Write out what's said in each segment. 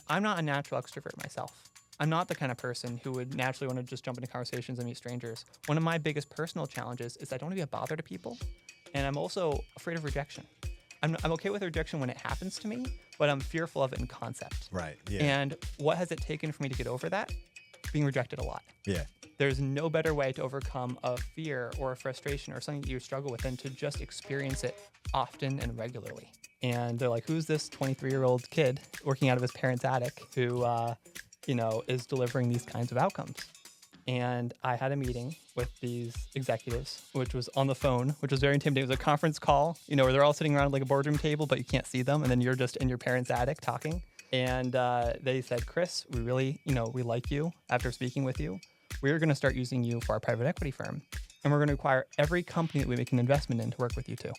I'm not a natural extrovert myself. I'm not the kind of person who would naturally want to just jump into conversations and meet strangers. One of my biggest personal challenges is I don't want to be a bother to people, and I'm also afraid of rejection. I'm okay with rejection when it happens to me, but I'm fearful of it in concept. Right. Yeah. And what has it taken for me to get over that? Being rejected a lot. Yeah. There's no better way to overcome a fear or a frustration or something that you struggle with than to just experience it often and regularly. And they're like, who's this 23-year-old kid working out of his parents' attic who, is delivering these kinds of outcomes? And I had a meeting with these executives, which was on the phone, which was very intimidating. It was a conference call, where they're all sitting around like a boardroom table, but you can't see them. And then you're just in your parents' attic talking. And they said, Chris, we really, we like you after speaking with you. We're going to start using you for our private equity firm. And we're going to require every company that we make an investment in to work with you too.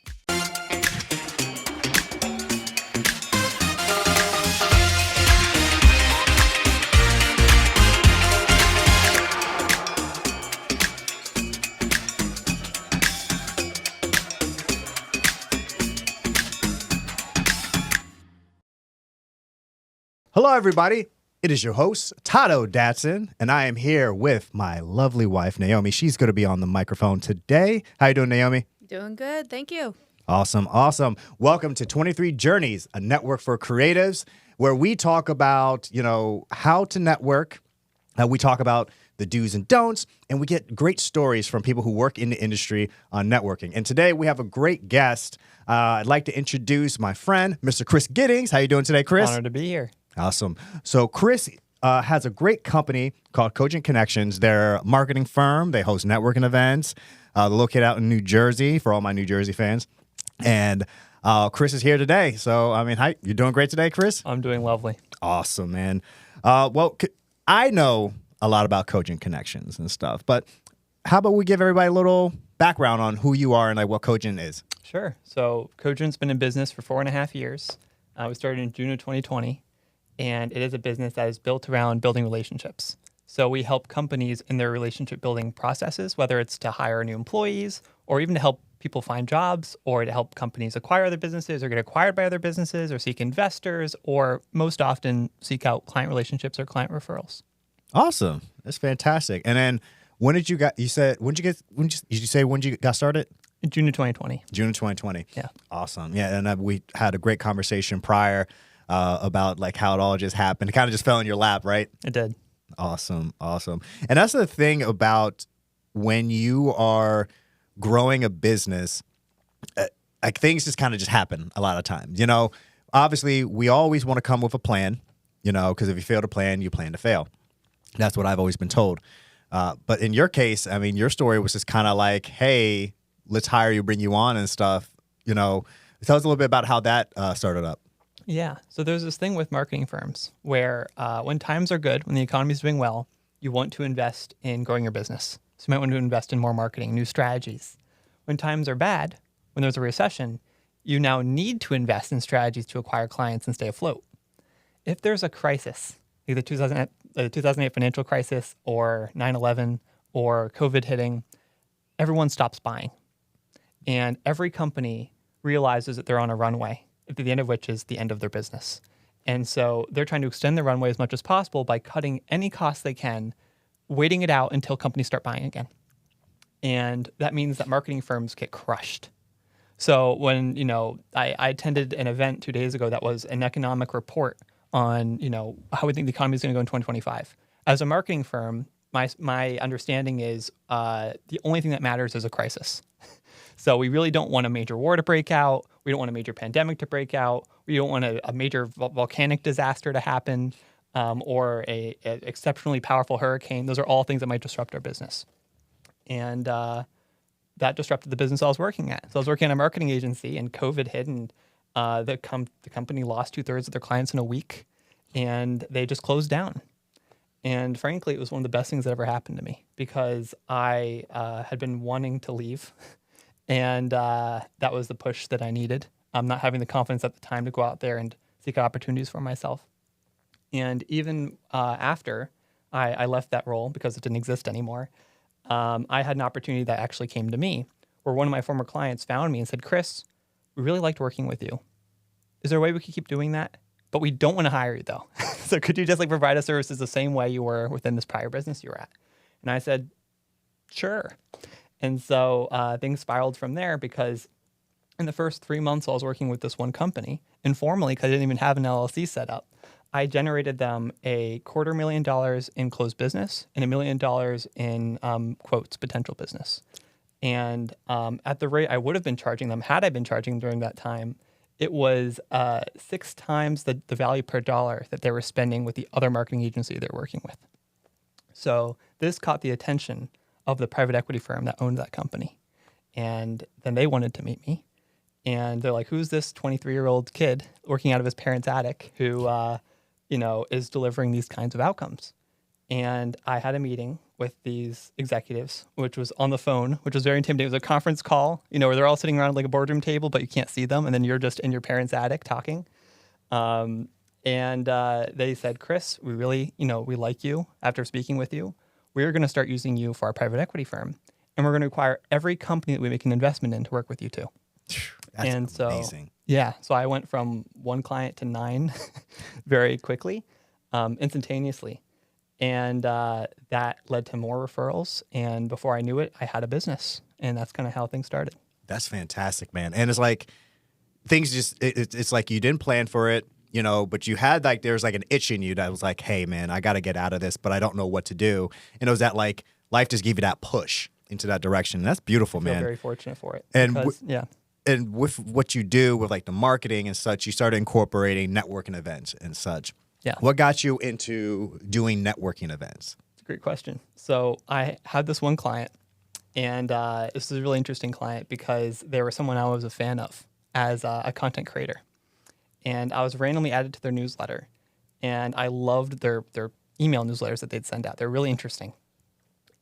Hello, everybody. It is your host, Tato Datson, and I am here with my lovely wife, Naomi. She's going to be on the microphone today. How you doing, Naomi? Doing good. Thank you. Awesome. Welcome to 23 Journeys, a network for creatives, where we talk about, how to network. We talk about the do's and don'ts, and we get great stories from people who work in the industry on networking. And today we have a great guest. I'd like to introduce my friend, Mr. Chris Gittings. How you doing today, Chris? Honored to be here. Awesome. So Chris has a great company called Cogent Connections. They're a marketing firm. They host networking events. They're located out in New Jersey for all my New Jersey fans. And Chris is here today. So, hi. You're doing great today, Chris? I'm doing lovely. Awesome, man. I know a lot about Cogent Connections and stuff, but how about we give everybody a little background on who you are and like what Cogent is? Sure. So Cogent's been in business for 4.5 years. We started in June of 2020. And it is a business that is built around building relationships. So we help companies in their relationship building processes, whether it's to hire new employees or even to help people find jobs or to help companies acquire other businesses or get acquired by other businesses or seek investors or most often seek out client relationships or client referrals. Awesome. That's fantastic. And then when you got started? In June of 2020. June of 2020. Yeah. Awesome. Yeah. And we had a great conversation prior about like how it all just happened. It kind of just fell in your lap, right? It did. Awesome. And that's the thing about when you are growing a business, like things just kind of just happen a lot of times. Obviously we always want to come with a plan, because if you fail to plan, you plan to fail. That's what I've always been told. But in your case, your story was just kind of like, hey, let's hire you, bring you on and stuff. Tell us a little bit about how that started up. Yeah. So there's this thing with marketing firms where when times are good, when the economy is doing well, you want to invest in growing your business. So you might want to invest in more marketing, new strategies. When times are bad, when there's a recession, you now need to invest in strategies to acquire clients and stay afloat. If there's a crisis, like the 2008 financial crisis or 9/11 or COVID hitting, everyone stops buying. And every company realizes that they're on a runway, at the end of which is the end of their business. And so they're trying to extend their runway as much as possible by cutting any costs they can, waiting it out until companies start buying again. And that means that marketing firms get crushed. So when, I attended an event 2 days ago that was an economic report on, how we think the economy is going to go in 2025. As a marketing firm, my understanding is the only thing that matters is a crisis. So we really don't want a major war to break out. We don't want a major pandemic to break out. We don't want a major volcanic disaster to happen or a exceptionally powerful hurricane. Those are all things that might disrupt our business. And that disrupted the business I was working at. So I was working at a marketing agency and COVID hit and the company lost 2/3 of their clients in a week and they just closed down. And frankly, it was one of the best things that ever happened to me because I had been wanting to leave. And that was the push that I needed. I'm not having the confidence at the time to go out there and seek opportunities for myself. And even after I left that role because it didn't exist anymore, I had an opportunity that actually came to me where one of my former clients found me and said, Chris, we really liked working with you. Is there a way we could keep doing that? but we don't want to hire you though. So could you just like provide us services the same way you were within this prior business you were at? And I said, sure. And so things spiraled from there because in the first 3 months I was working with this one company, informally, because I didn't even have an LLC set up, I generated them $250,000 in closed business and $1 million in quotes, potential business. And at the rate I would have been charging them, had I been charging during that time, it was 6 times the value per dollar that they were spending with the other marketing agency they're working with. So this caught the attention of the private equity firm that owned that company. And then they wanted to meet me. And they're like, who's this 23-year-old kid working out of his parents' attic who, is delivering these kinds of outcomes? And I had a meeting with these executives, which was on the phone, which was very intimidating. It was a conference call, where they're all sitting around like a boardroom table, but you can't see them. And then you're just in your parents' attic talking. And they said, Chris, we really, we like you after speaking with you. We're going to start using you for our private equity firm. And we're going to require every company that we make an investment in to work with you too. That's amazing. So I went from 1 client to 9 very quickly, instantaneously. And that led to more referrals. And before I knew it, I had a business. And that's kind of how things started. That's fantastic, man. And it's like things just, it's like you didn't plan for it, but you had like, there's like an itch in you that was like, hey, man, I got to get out of this, but I don't know what to do. And it was that like life just gave you that push into that direction. And that's beautiful, man. I'm very fortunate for it. And because, And with what you do with like the marketing and such, you started incorporating networking events and such. Yeah. What got you into doing networking events? It's a great question. So I had this one client, and this is a really interesting client because they were someone I was a fan of as a content creator. And I was randomly added to their newsletter, and I loved their email newsletters that they'd send out. They're really interesting.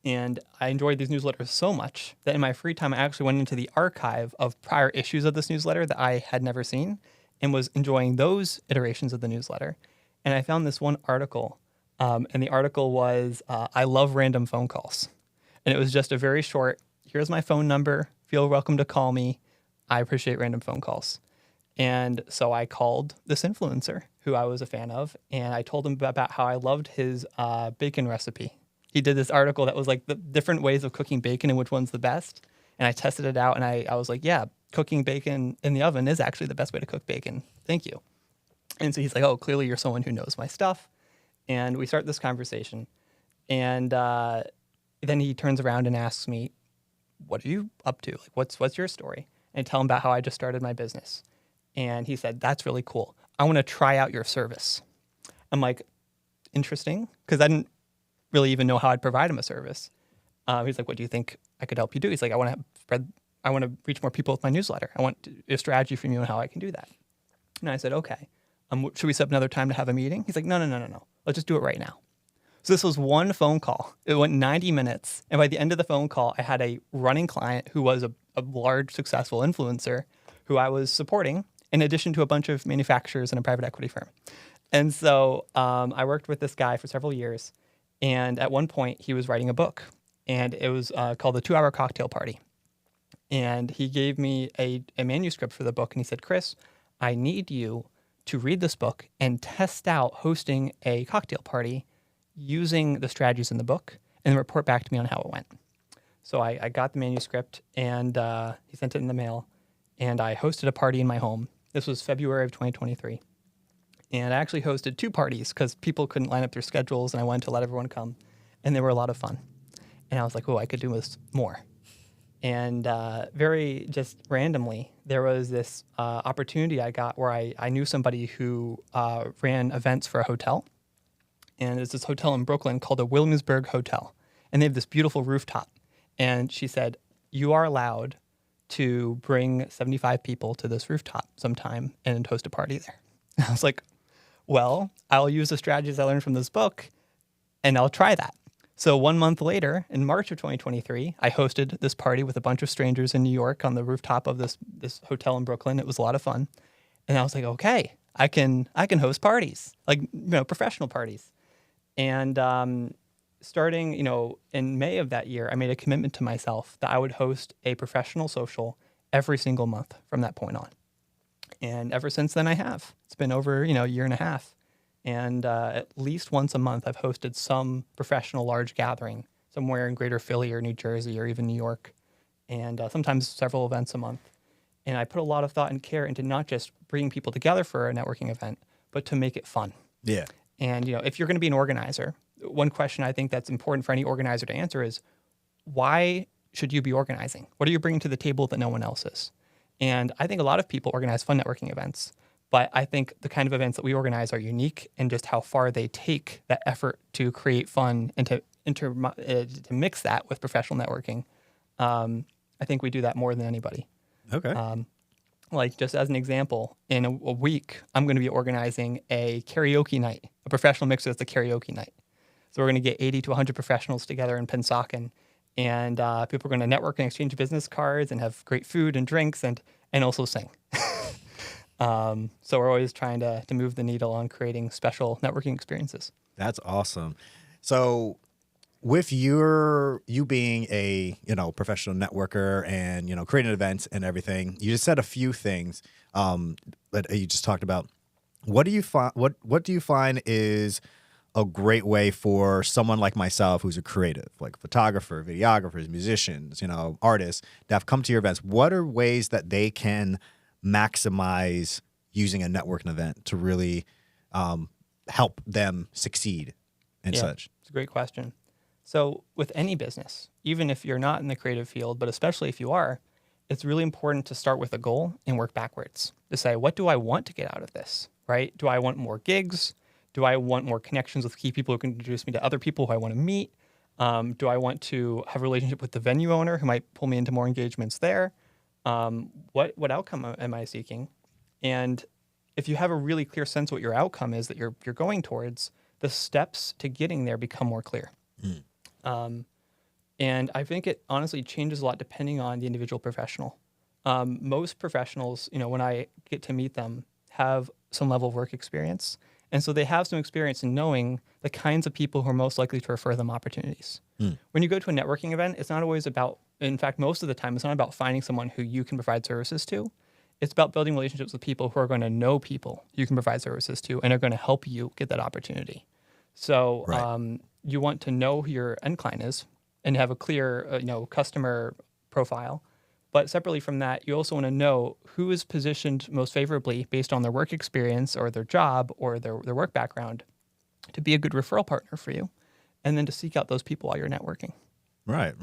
And I enjoyed these newsletters so much that in my free time, I actually went into the archive of prior issues of this newsletter that I had never seen and was enjoying those iterations of the newsletter. And I found this one article, and the article was, I love random phone calls. And it was just a very short, here's my phone number, feel welcome to call me. I appreciate random phone calls. And so I called this influencer who I was a fan of, and I told him about how I loved his bacon recipe. He did this article that was like the different ways of cooking bacon and which one's the best. And I tested it out, and I was like, yeah, cooking bacon in the oven is actually the best way to cook bacon. Thank you. And so he's like, oh, clearly you're someone who knows my stuff. And we start this conversation. And then he turns around and asks me, what are you up to? Like, what's your story? And I tell him about how I just started my business. And he said, that's really cool. I want to try out your service. I'm like, interesting, because I didn't really even know how I'd provide him a service. He's like, what do you think I could help you do? He's like, I want to reach more people with my newsletter. I want a strategy from you on how I can do that. And I said, okay. Should we set up another time to have a meeting? He's like, no. Let's just do it right now. So this was one phone call. It went 90 minutes. And by the end of the phone call, I had a running client who was a large, successful influencer who I was supporting, in addition to a bunch of manufacturers and a private equity firm. And so I worked with this guy for several years. And at one point, he was writing a book. And it was called The 2-Hour Cocktail Party. And he gave me a manuscript for the book. And he said, Chris, I need you to read this book and test out hosting a cocktail party using the strategies in the book and then report back to me on how it went. So I got the manuscript, and he sent it in the mail, and I hosted a party in my home. This was February of 2023. And I actually hosted 2 parties because people couldn't line up their schedules, and I wanted to let everyone come. And they were a lot of fun. And I was like, oh, I could do this more. And very just randomly, there was this opportunity I got where I knew somebody who ran events for a hotel. And it's this hotel in Brooklyn called the Williamsburg Hotel. And they have this beautiful rooftop. And she said, you are allowed to bring 75 people to this rooftop sometime and host a party there. And I was like, well, I'll use the strategies I learned from this book, and I'll try that. So 1 month later, in March of 2023, I hosted this party with a bunch of strangers in New York on the rooftop of this hotel in Brooklyn. It was a lot of fun. And I was like, okay, I can host parties, like, professional parties. And starting, in May of that year, I made a commitment to myself that I would host a professional social every single month from that point on. And ever since then, I have. It's been over, a year and a half. And at least once a month, I've hosted some professional large gathering somewhere in Greater Philly or New Jersey or even New York, and sometimes several events a month. And I put a lot of thought and care into not just bringing people together for a networking event, but to make it fun. Yeah. And if you're going to be an organizer, one question I think that's important for any organizer to answer is, why should you be organizing? What are you bringing to the table that no one else is? And I think a lot of people organize fun networking events, but I think the kind of events that we organize are unique in just how far they take that effort to create fun and to mix that with professional networking. I think we do that more than anybody. Okay. Like just as an example, in a week, I'm going to be organizing a karaoke night, a professional mixer that's a karaoke night. So we're going to get 80 to 100 professionals together in Pensacola, and people are going to network and exchange business cards and have great food and drinks and also sing. So we're always trying to move the needle on creating special networking experiences. That's awesome. So with you being a, professional networker and, creating events and everything, you just said a few things that you just talked about. What do you find, what do you find is a great way for someone like myself who's a creative, like photographer, videographers, musicians, artists that have come to your events? What are ways that they can maximize using a networking event to really help them succeed and such? It's a great question. So with any business, even if you're not in the creative field, but especially if you are, it's really important to start with a goal and work backwards to say, what do I want to get out of this, right? Do I want more gigs? Do I want more connections with key people who can introduce me to other people who I want to meet? Do I want to have a relationship with the venue owner who might pull me into more engagements there? What outcome am I seeking? And if you have a really clear sense what your outcome is that you're going towards, the steps to getting there become more clear. And I think it honestly changes a lot depending on the individual professional. Most professionals, when I get to meet them, have some level of work experience. And so they have some experience in knowing the kinds of people who are most likely to refer them opportunities. When you go to a networking event, it's not always about, in fact, most of the time, it's not about finding someone who you can provide services to. It's about building relationships with people who are going to know people you can provide services to and are going to help you get that opportunity. So you want to know who your end client is and have a clear, customer profile. But separately from that, you also want to know who is positioned most favorably based on their work experience or their job or their work background to be a good referral partner for you, and then to seek out those people while you're networking. Right.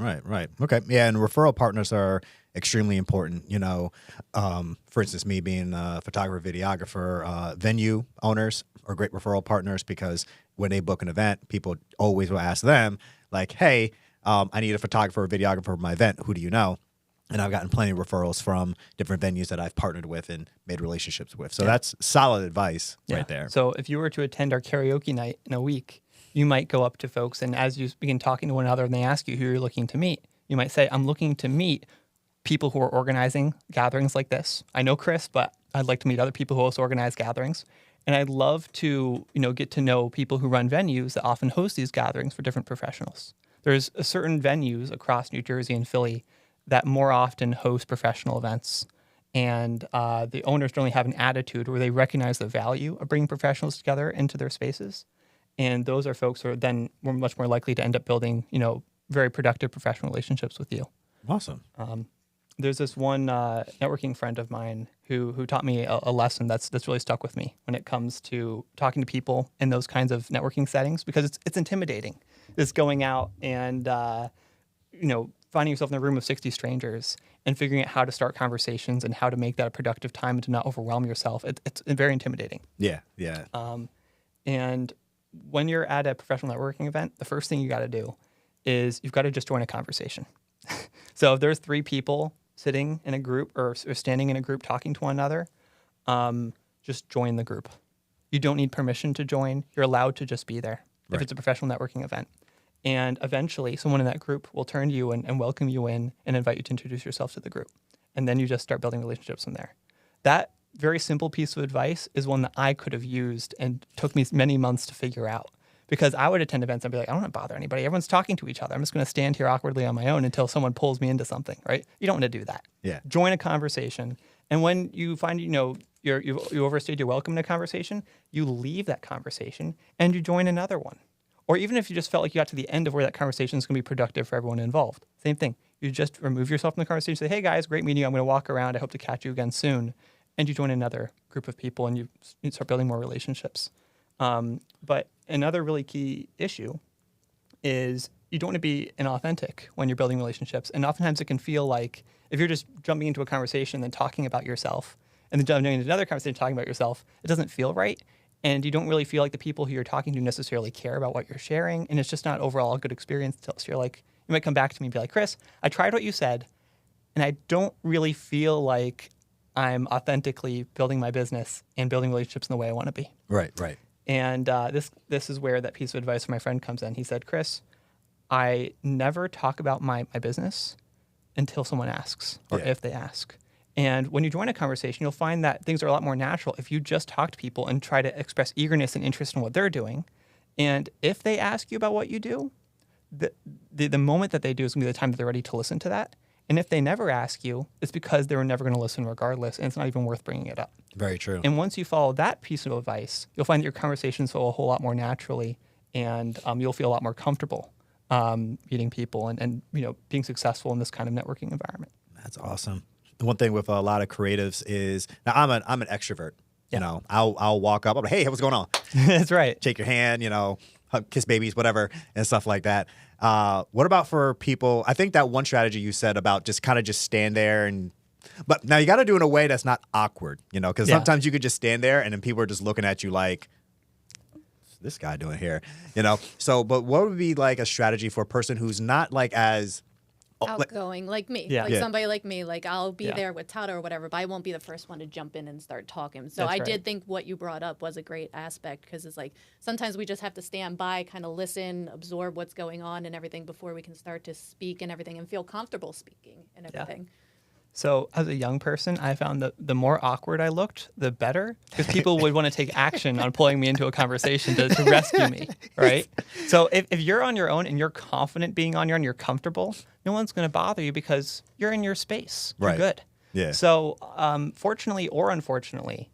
Okay. Yeah, and referral partners are extremely important. For instance, me being a photographer, videographer, venue owners are great referral partners because when they book an event, people always will ask them, like, hey, I need a photographer or videographer for my event. Who do you know? And I've gotten plenty of referrals from different venues that I've partnered with and made relationships with. So that's solid advice right there. So if you were to attend our karaoke night in a week, you might go up to folks, and as you begin talking to one another and they ask you who you're looking to meet, you might say, I'm looking to meet people who are organizing gatherings like this. I know Chris, but I'd like to meet other people who also organize gatherings. And I'd love to, get to know people who run venues that often host these gatherings for different professionals. There's certain venues across New Jersey and Philly that more often host professional events. And the owners generally have an attitude where they recognize the value of bringing professionals together into their spaces. And those are folks who are then much more likely to end up building, very productive professional relationships with you. Awesome. There's this one networking friend of mine who taught me a lesson that's really stuck with me when it comes to talking to people in those kinds of networking settings, because it's intimidating. It's going out and finding yourself in a room of 60 strangers and figuring out how to start conversations and how to make that a productive time and to not overwhelm yourself. It's very intimidating. Yeah. And when you're at a professional networking event, the first thing you got to do is you've got to just join a conversation. So if there's 3 people sitting in a group or standing in a group talking to one another, just join the group. You don't need permission to join. You're allowed to just be there if it's a professional networking event. And eventually someone in that group will turn to you and welcome you in and invite you to introduce yourself to the group. And then you just start building relationships from there. That very simple piece of advice is one that I could have used and took me many months to figure out. Because I would attend events and be like, I don't want to bother anybody. Everyone's talking to each other. I'm just going to stand here awkwardly on my own until someone pulls me into something, right? You don't want to do that. Yeah. Join a conversation And when you find, you overstayed your welcome in a conversation, you leave that conversation and you join another one. Or even if you just felt like you got to the end of where that conversation is going to be productive for everyone involved. Same thing. You just remove yourself from the conversation, say, hey guys, great meeting you. I'm going to walk around. I hope to catch you again soon. And you join another group of people and you start building more relationships. But another really key issue is you don't want to be inauthentic when you're building relationships. And oftentimes it can feel like if you're just jumping into a conversation and then talking about yourself and then jumping into another conversation talking about yourself, it doesn't feel right. And you don't really feel like the people who you're talking to necessarily care about what you're sharing. And it's just not overall a good experience. So you're like, you might come back to me and be like, Chris, I tried what you said, and I don't really feel like I'm authentically building my business and building relationships in the way I want to be. Right. And this is where that piece of advice from my friend comes in. He said, Chris, I never talk about my business until someone asks or if they ask. And when you join a conversation, you'll find that things are a lot more natural if you just talk to people and try to express eagerness and interest in what they're doing. And if they ask you about what you do, the moment that they do is going to be the time that they're ready to listen to that. And if they never ask you, it's because they were never going to listen regardless, and it's not even worth bringing it up. Very true. And once you follow that piece of advice, you'll find that your conversations flow a whole lot more naturally, and you'll feel a lot more comfortable meeting people and being successful in this kind of networking environment. That's awesome. The one thing with a lot of creatives is now I'm an extrovert. Yeah. I'll walk up. I'm like, hey, what's going on? That's right. Shake your hand. Hug, kiss babies, whatever, and stuff like that. What about for people? I think that one strategy you said about just kind of just stand there but now you got to do it in a way that's not awkward, because sometimes you could just stand there and then people are just looking at you like, what's this guy doing here? So, but what would be like a strategy for a person who's not like as outgoing like me, somebody like me, like I'll be there with Tata or whatever, but I won't be the first one to jump in and start talking. So I did think what you brought up was a great aspect, because it's like sometimes we just have to stand by, kind of listen, absorb what's going on and everything before we can start to speak and everything and feel comfortable speaking and everything. So as a young person, I found that the more awkward I looked, the better, because people would want to take action on pulling me into a conversation to rescue me, right? So if you're on your own and you're confident being on your own, you're comfortable, no one's going to bother you because you're in your space. You're good. Yeah. So fortunately or unfortunately,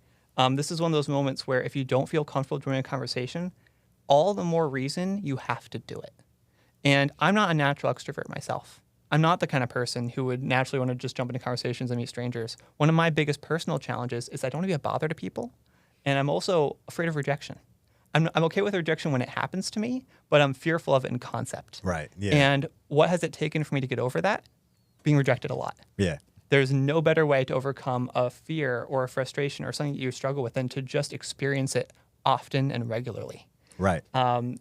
this is one of those moments where if you don't feel comfortable joining a conversation, all the more reason you have to do it. And I'm not a natural extrovert myself. I'm not the kind of person who would naturally want to just jump into conversations and meet strangers. One of my biggest personal challenges is I don't want to be a bother to people, and I'm also afraid of rejection. I'm okay with rejection when it happens to me, but I'm fearful of it in concept. Right, yeah. And what has it taken for me to get over that? Being rejected a lot. Yeah. There's no better way to overcome a fear or a frustration or something that you struggle with than to just experience it often and regularly. Right.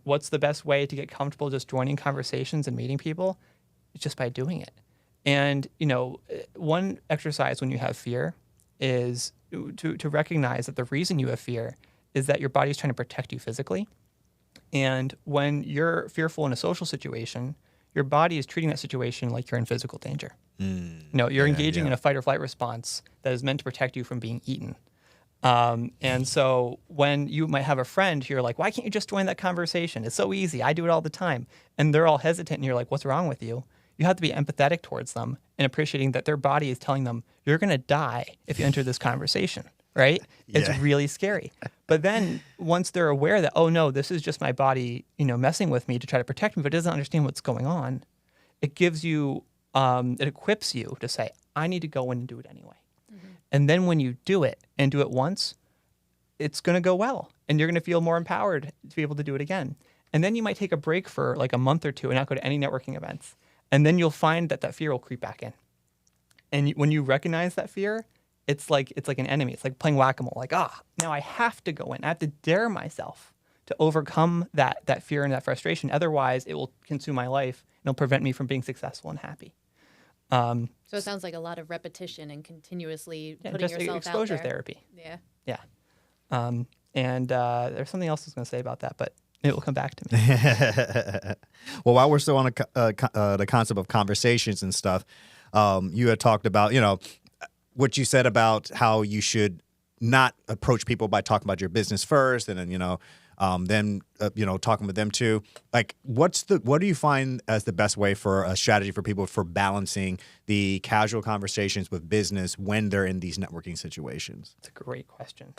What's the best way to get comfortable just joining conversations and meeting people? It's just by doing it. And, one exercise when you have fear is to recognize that the reason you have fear is that your body is trying to protect you physically. And when you're fearful in a social situation, your body is treating that situation like you're in physical danger. You're engaging in a fight or flight response that is meant to protect you from being eaten. And so when you might have a friend who you're like, why can't you just join that conversation? It's so easy. I do it all the time. And they're all hesitant and you're like, what's wrong with you? You have to be empathetic towards them and appreciating that their body is telling them, you're going to die if you enter this conversation, right? It's really scary. But then once they're aware that, oh no, this is just my body, messing with me to try to protect me, but it doesn't understand what's going on, it gives you, it equips you to say, I need to go in and do it anyway. And then when you do it and do it once, it's going to go well. And you're going to feel more empowered to be able to do it again. And then you might take a break for like a month or two and not go to any networking events. And then you'll find that fear will creep back in. And when you recognize that fear, it's like an enemy. It's like playing whack-a-mole. Like, now I have to go in. I have to dare myself to overcome that fear and that frustration. Otherwise, it will consume my life and it'll prevent me from being successful and happy. So it sounds like a lot of repetition and continuously putting yourself out there. Exposure therapy. Yeah. And there's something else I was going to say about that, but it will come back to me. Well, while we're still on the concept of conversations and stuff, you had talked about, what you said about how you should not approach people by talking about your business first, and then, then talking with them too. Like, what do you find as the best way for a strategy for people for balancing the casual conversations with business when they're in these networking situations? It's a great question.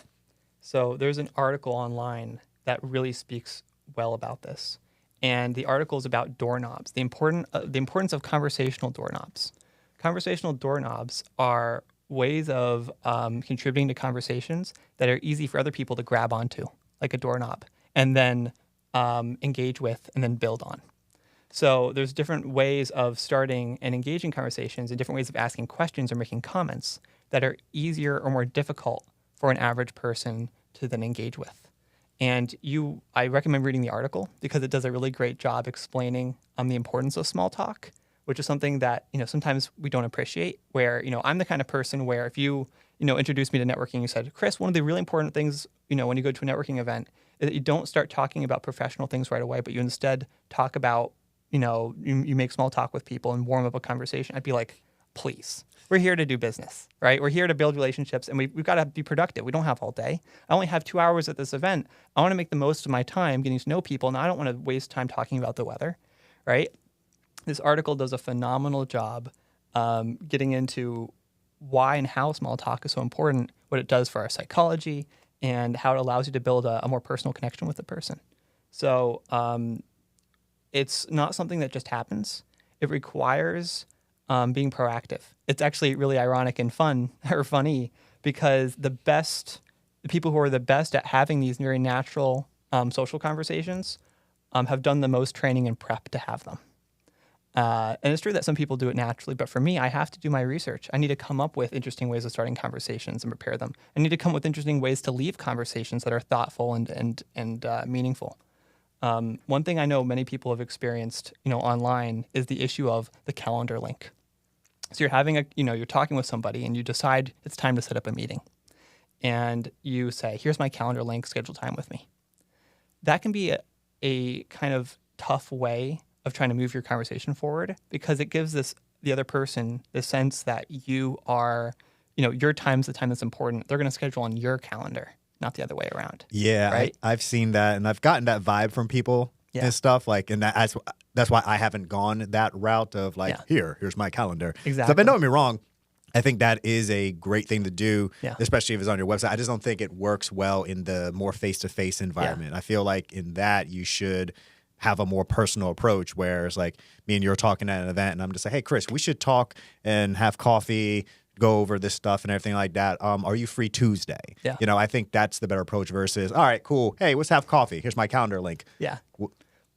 So there's an article online that really speaks well about this. And the article is about doorknobs, the importance of conversational doorknobs. Conversational doorknobs are ways of contributing to conversations that are easy for other people to grab onto, like a doorknob, and then engage with and then build on. So there's different ways of starting and engaging conversations and different ways of asking questions or making comments that are easier or more difficult for an average person to then engage with. And I recommend reading the article because it does a really great job explaining the importance of small talk, which is something that, sometimes we don't appreciate, where, I'm the kind of person where if you, introduced me to networking, you said, Chris, one of the really important things, when you go to a networking event is that you don't start talking about professional things right away, but you instead talk about, you make small talk with people and warm up a conversation. I'd be like, please. We're here to do business, right? We're here to build relationships, and we've got to be productive. We don't have all day. I only have 2 hours at this event. I want to make the most of my time getting to know people, and I don't want to waste time talking about the weather, right? This article does a phenomenal job getting into why and how small talk is so important, what it does for our psychology, and how it allows you to build a more personal connection with the person. So it's not something that just happens. It requires being proactive. It's actually really ironic and funny because the people who are the best at having these very natural social conversations have done the most training and prep to have them. And it's true that some people do it naturally, but for me, I have to do my research. I need to come up with interesting ways of starting conversations and prepare them. I need to come up with interesting ways to leave conversations that are thoughtful and meaningful. One thing I know many people have experienced, online is the issue of the calendar link. So you're having you're talking with somebody and you decide it's time to set up a meeting. And you say, here's my calendar link, schedule time with me. That can be a kind of tough way of trying to move your conversation forward because it gives the other person the sense that you are, your time's the time that's important. They're going to schedule on your calendar, not the other way around. Yeah, right? I've seen that, and I've gotten that vibe from people and stuff. Like, and that's why I haven't gone that route of like, here's my calendar. Exactly. So, don't get me wrong. I think that is a great thing to do, especially if it's on your website. I just don't think it works well in the more face-to-face environment. I feel like in that you should have a more personal approach where it's like me and you're talking at an event and I'm just like, hey, Chris, we should talk and have coffee, go over this stuff and everything like that. Are you free Tuesday? Yeah. I think that's the better approach versus, all right, cool. Hey, let's have coffee. Here's my calendar link. Yeah.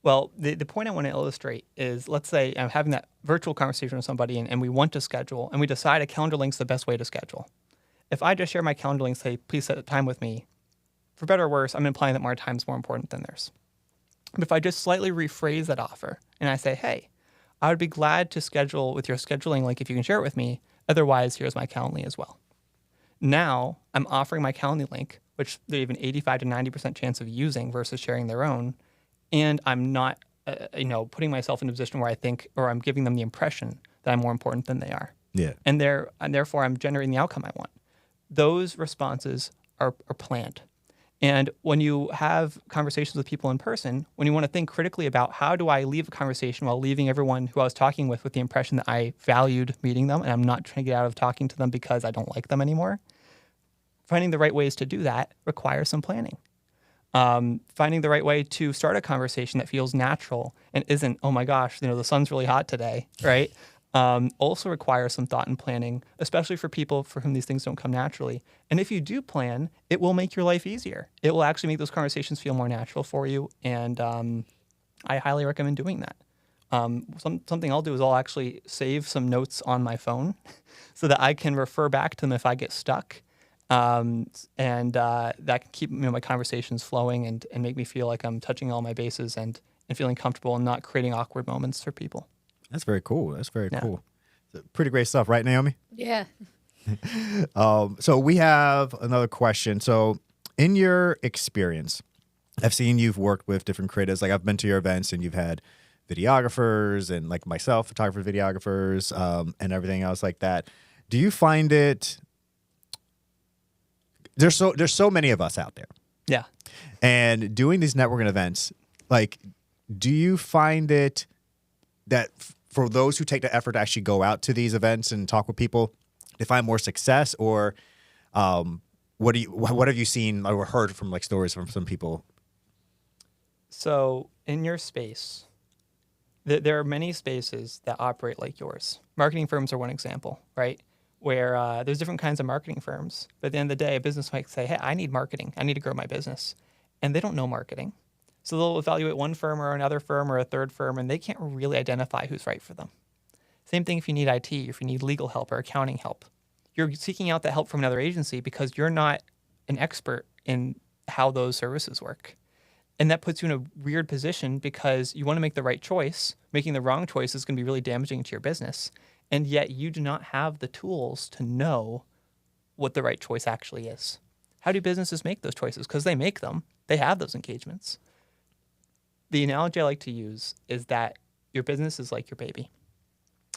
Well, the point I want to illustrate is, let's say I'm having that virtual conversation with somebody and we want to schedule and we decide a calendar link's the best way to schedule. If I just share my calendar link, say, please set a time with me, for better or worse, I'm implying that my time's more important than theirs. But if I just slightly rephrase that offer and I say, hey, I would be glad to schedule with your scheduling link if you can share it with me. Otherwise, here's my Calendly as well. Now I'm offering my Calendly link, which they have an 85 to 90% chance of using versus sharing their own. And I'm not, putting myself in a position where I think, or I'm giving them the impression that I'm more important than they are. Yeah. And therefore I'm generating the outcome I want. Those responses are planned. And when you have conversations with people in person, when you want to think critically about how do I leave a conversation while leaving everyone who I was talking with the impression that I valued meeting them and I'm not trying to get out of talking to them because I don't like them anymore, finding the right ways to do that requires some planning. Finding the right way to start a conversation that feels natural and isn't, oh my gosh, the sun's really hot today, right? Also requires some thought and planning, especially for people for whom these things don't come naturally. And if you do plan, it will make your life easier. It will actually make those conversations feel more natural for you. And I highly recommend doing that. Something I'll do is I'll actually save some notes on my phone so that I can refer back to them if I get stuck. And that can keep my conversations flowing and make me feel like I'm touching all my bases and feeling comfortable and not creating awkward moments for people. That's very cool. That's very cool. Pretty great stuff, right, Naomi? Yeah. So we have another question. So in your experience, I've seen you've worked with different creators. Like I've been to your events and you've had videographers and like myself, photographers, videographers, and everything else like that. Do you find it... There's so many of us out there, Yeah. And doing these networking events, like, do you find it that for those who take the effort to actually go out to these events and talk with people, they find more success, or what have you seen or heard from like stories from some people? So in your space, there are many spaces that operate like yours. Marketing firms are one example, right? Where there's different kinds of marketing firms. But at the end of the day, a business might say, hey, I need marketing. I need to grow my business. And they don't know marketing. So they'll evaluate one firm or another firm or a third firm, and they can't really identify who's right for them. Same thing if you need IT, if you need legal help or accounting help. You're seeking out that help from another agency because you're not an expert in how those services work. And that puts you in a weird position because you want to make the right choice. Making the wrong choice is going to be really damaging to your business. And yet you do not have the tools to know what the right choice actually is. How do businesses make those choices? Because they make them. They have those engagements. The analogy I like to use is that your business is like your baby.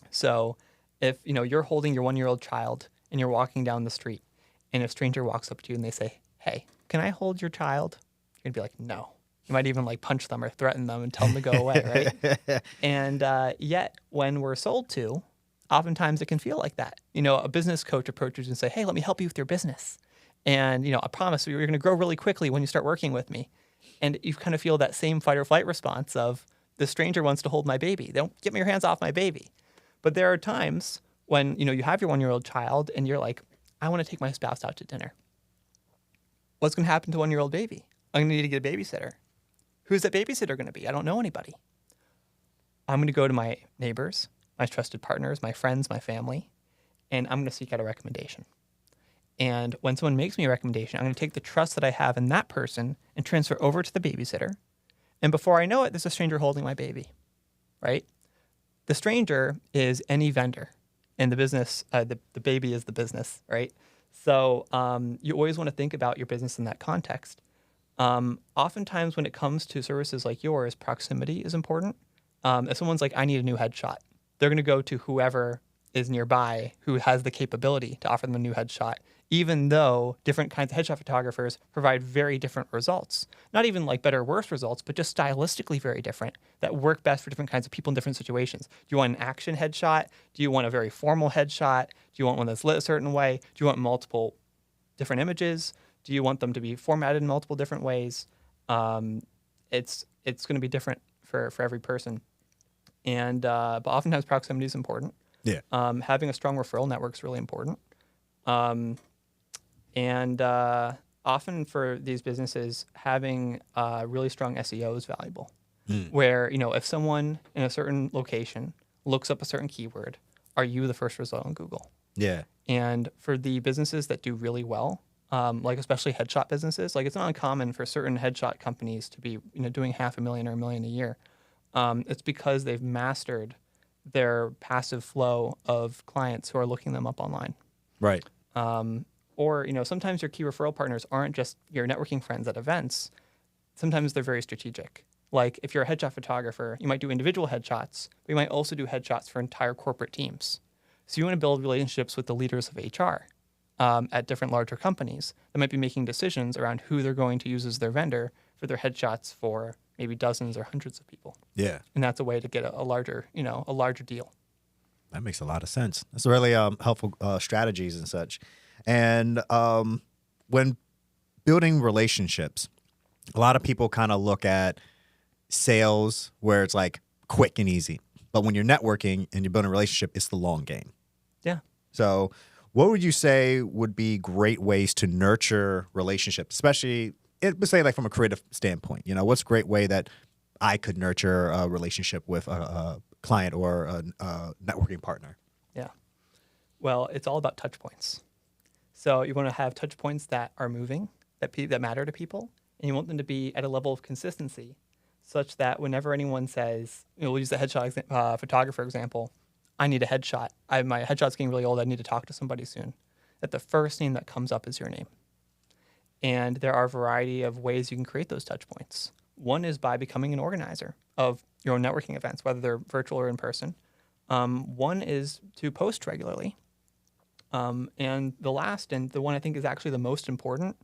So if you're holding your 1-year-old child and you're walking down the street and a stranger walks up to you and they say, hey, can I hold your child? You're going to be like, no. You might even like punch them or threaten them and tell them to go away, right? And yet when we're sold to, oftentimes it can feel like that. A business coach approaches and say, hey, let me help you with your business. And, I promise you're going to grow really quickly when you start working with me. And you kind of feel that same fight or flight response of the stranger wants to hold my baby. Don't get me your hands off my baby. But there are times when, you have your 1-year-old child and you're like, I want to take my spouse out to dinner. What's going to happen to 1-year-old baby? I'm going to need to get a babysitter. Who's that babysitter going to be? I don't know anybody. I'm going to go to my neighbors, my trusted partners, my friends, my family, and I'm going to seek out a recommendation. And when someone makes me a recommendation, I'm going to take the trust that I have in that person and transfer over to the babysitter. And before I know it, there's a stranger holding my baby, right? The stranger is any vendor in the business. The baby is the business, right? So you always want to think about your business in that context. Oftentimes when it comes to services like yours, proximity is important. If someone's like, I need a new headshot, they're going to go to whoever is nearby who has the capability to offer them a new headshot, even though different kinds of headshot photographers provide very different results. Not even like better or worse results, but just stylistically very different that work best for different kinds of people in different situations. Do you want an action headshot? Do you want a very formal headshot? Do you want one that's lit a certain way? Do you want multiple different images? Do you want them to be formatted in multiple different ways? It's going to be different for every person. And but oftentimes proximity is important. Yeah. Having a strong referral network is really important. And often for these businesses, having really strong SEO is valuable. Where, if someone in a certain location looks up a certain keyword, are you the first result on Google? Yeah. And for the businesses that do really well, like especially headshot businesses, like it's not uncommon for certain headshot companies to be, doing $500,000 or $1 million a year. It's because they've mastered their passive flow of clients who are looking them up online. Right. Or, sometimes your key referral partners aren't just your networking friends at events. Sometimes they're very strategic. Like if you're a headshot photographer, you might do individual headshots, but you might also do headshots for entire corporate teams. So you want to build relationships with the leaders of HR at different larger companies that might be making decisions around who they're going to use as their vendor for their headshots for maybe dozens or hundreds of people. Yeah. And that's a way to get a larger deal. That makes a lot of sense. That's really helpful strategies and such. And when building relationships, a lot of people kind of look at sales where it's like quick and easy. But when you're networking and you're building a relationship, it's the long game. Yeah. So what would you say would be great ways to nurture relationships, especially, let's say like from a creative standpoint? What's a great way that I could nurture a relationship with a client or a networking partner? Yeah. Well, it's all about touch points. So you want to have touch points that are moving, that matter to people, and you want them to be at a level of consistency such that whenever anyone says, we'll use the headshot photographer example, I need a headshot. My headshot's getting really old. I need to talk to somebody soon. That the first name that comes up is your name. And there are a variety of ways you can create those touch points. One is by becoming an organizer of your own networking events, whether they're virtual or in person. One is to post regularly. And the last, and the one I think is actually the most important,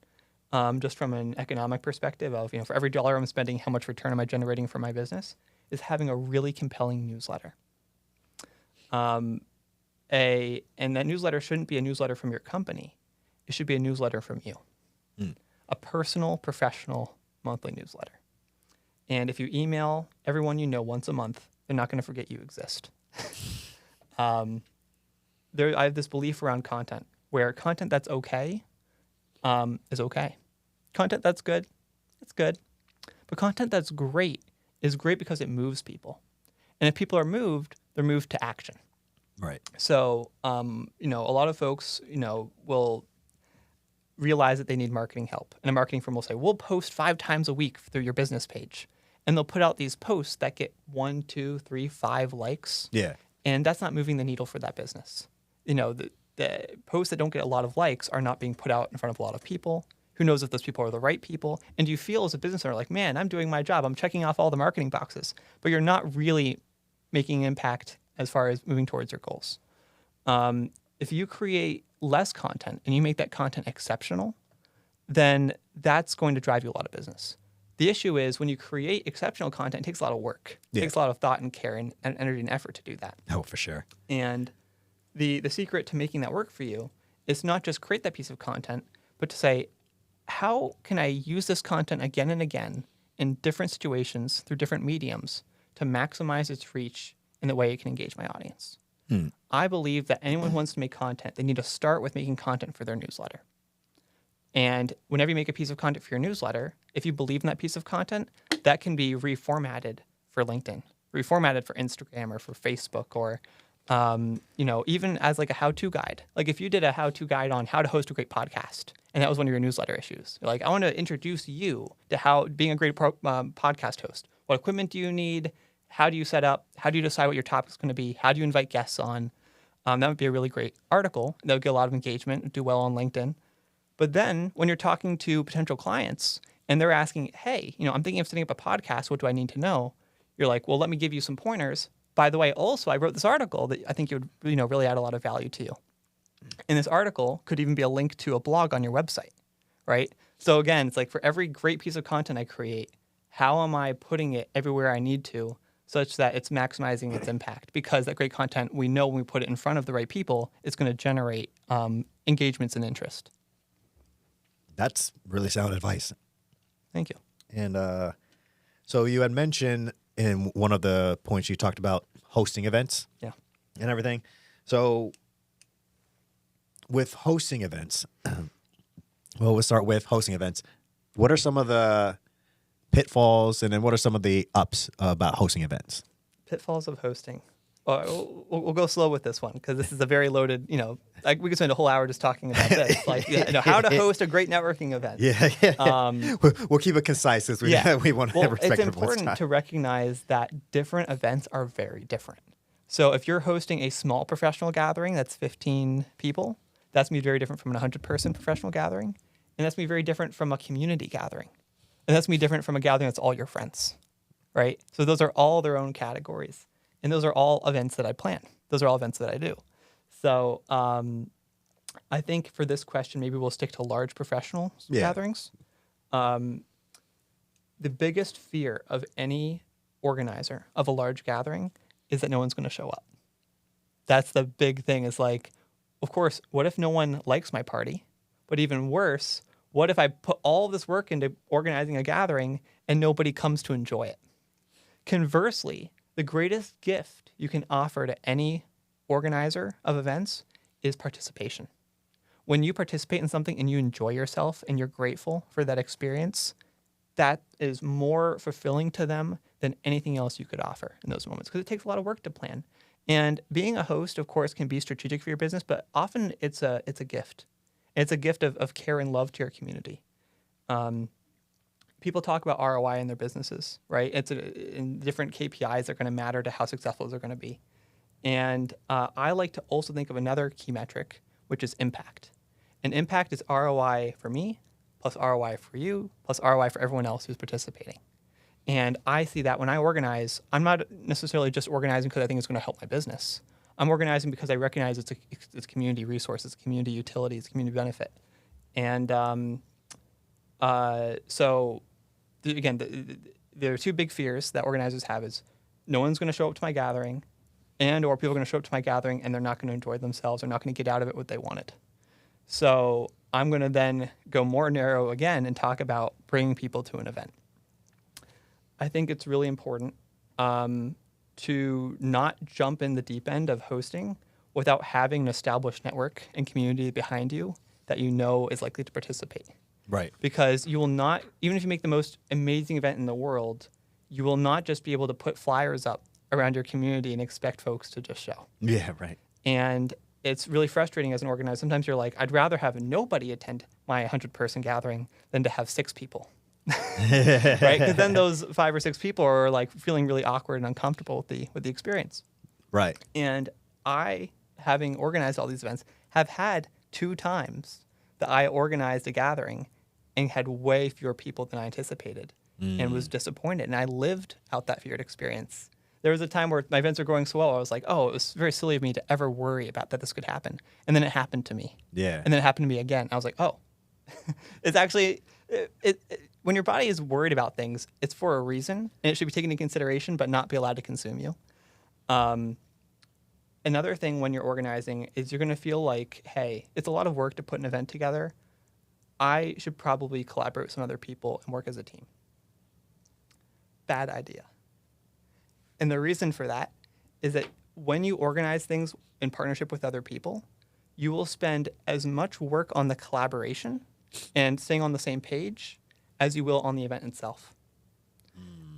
just from an economic perspective of, for every dollar I'm spending, how much return am I generating for my business, is having a really compelling newsletter. And that newsletter shouldn't be a newsletter from your company. It should be a newsletter from you. A personal, professional monthly newsletter. And if you email everyone you know once a month, they're not going to forget you exist. I have this belief around content where content that's okay is okay. Content that's good, it's good. But content that's great is great because it moves people. And if people are moved, they're moved to action. Right. So, a lot of folks, will realize that they need marketing help. And a marketing firm will say, we'll post 5 times a week through your business page. And they'll put out these posts that get 1, 2, 3, 5 likes. Yeah. And that's not moving the needle for that business. The posts that don't get a lot of likes are not being put out in front of a lot of people. Who knows if those people are the right people? And you feel as a business owner like, man, I'm doing my job. I'm checking off all the marketing boxes. But you're not really making an impact as far as moving towards your goals. If you create less content and you make that content exceptional, then that's going to drive you a lot of business. The issue is when you create exceptional content, it takes a lot of work. It takes a lot of thought and care and energy and effort to do that. Oh, for sure. And the secret to making that work for you is not just create that piece of content, but to say, how can I use this content again and again in different situations through different mediums to maximize its reach in the way it can engage my audience? I believe that anyone who wants to make content, they need to start with making content for their newsletter. And whenever you make a piece of content for your newsletter, if you believe in that piece of content, that can be reformatted for LinkedIn, reformatted for Instagram or for Facebook, or even as like a how-to guide. Like if you did a how-to guide on how to host a great podcast, and that was one of your newsletter issues. You're like, I want to introduce you to how being a great podcast host. What equipment do you need? How do you set up? How do you decide what your topic is going to be? How do you invite guests on? That would be a really great article. That would get a lot of engagement, do well on LinkedIn. But then when you're talking to potential clients and they're asking, hey, I'm thinking of setting up a podcast. What do I need to know? You're like, well, let me give you some pointers. By the way, also, I wrote this article that I think you would really add a lot of value to you. And this article could even be a link to a blog on your website, right? So again, it's like for every great piece of content I create, how am I putting it everywhere I need to such that it's maximizing its impact? Because that great content, we know when we put it in front of the right people, it's going to generate engagements and interest. That's really sound advice. Thank you. And so you had mentioned in one of the points you talked about hosting events. Yeah. And everything. So with hosting events, we'll start with hosting events. What are some of the pitfalls, and then what are some of the ups about hosting events? Pitfalls of hosting. We'll go slow with this one because this is a very loaded, we could spend a whole hour just talking about this, how to host a great networking event. Yeah. We'll keep it concise because we want to respect it's important to recognize that different events are very different. So if you're hosting a small professional gathering that's 15 people, that's going to be very different from an 100-person professional gathering. And that's going to be very different from a community gathering. And that's going to be different from a gathering that's all your friends, right? So those are all their own categories. And those are all events that I plan. Those are all events that I do. So I think for this question, maybe we'll stick to large professional gatherings. The biggest fear of any organizer of a large gathering is that no one's going to show up. That's the big thing, is like, of course, what if no one likes my party? But even worse, what if I put all this work into organizing a gathering and nobody comes to enjoy it? Conversely, the greatest gift you can offer to any organizer of events is participation. When you participate in something and you enjoy yourself and you're grateful for that experience, that is more fulfilling to them than anything else you could offer in those moments, because it takes a lot of work to plan. And being a host, of course, can be strategic for your business, but often it's a gift. It's a gift of care and love to your community. People talk about ROI in their businesses, right? In different KPIs are going to matter to how successful they're going to be. And I like to also think of another key metric, which is impact. And impact is ROI for me, plus ROI for you, plus ROI for everyone else who's participating. And I see that when I organize, I'm not necessarily just organizing because I think it's going to help my business. I'm organizing because I recognize it's a community resource, it's a community utility, it's a community benefit. And So again, there are two big fears that organizers have is no one's going to show up to my gathering and or people are going to show up to my gathering and they're not going to enjoy themselves. They're not going to get out of it what they wanted. So I'm going to then go more narrow again and talk about bringing people to an event. I think it's really important to not jump in the deep end of hosting without having an established network and community behind you that you know is likely to participate. Right. Because you will not, even if you make the most amazing event in the world, you will not just be able to put flyers up around your community and expect folks to just show. Yeah, right. And it's really frustrating as an organizer. Sometimes you're like, I'd rather have nobody attend my 100-person gathering than to have 6 people. Right? Because then those 5 or 6 people are like feeling really awkward and uncomfortable with the experience. Right. And I, having organized all these events, have had 2 times that I organized a gathering and had way fewer people than I anticipated and was disappointed. And I lived out that feared experience. There was a time where my events were going so well, I was like, oh, it was very silly of me to ever worry about that this could happen. And then it happened to me. Yeah. And then it happened to me again. I was like, oh, it's actually, when your body is worried about things, it's for a reason, and it should be taken into consideration, but not be allowed to consume you. Another thing when you're organizing is you're going to feel like, hey, it's a lot of work to put an event together. I should probably collaborate with some other people and work as a team. Bad idea. And the reason for that is that when you organize things in partnership with other people, you will spend as much work on the collaboration and staying on the same page as you will on the event itself.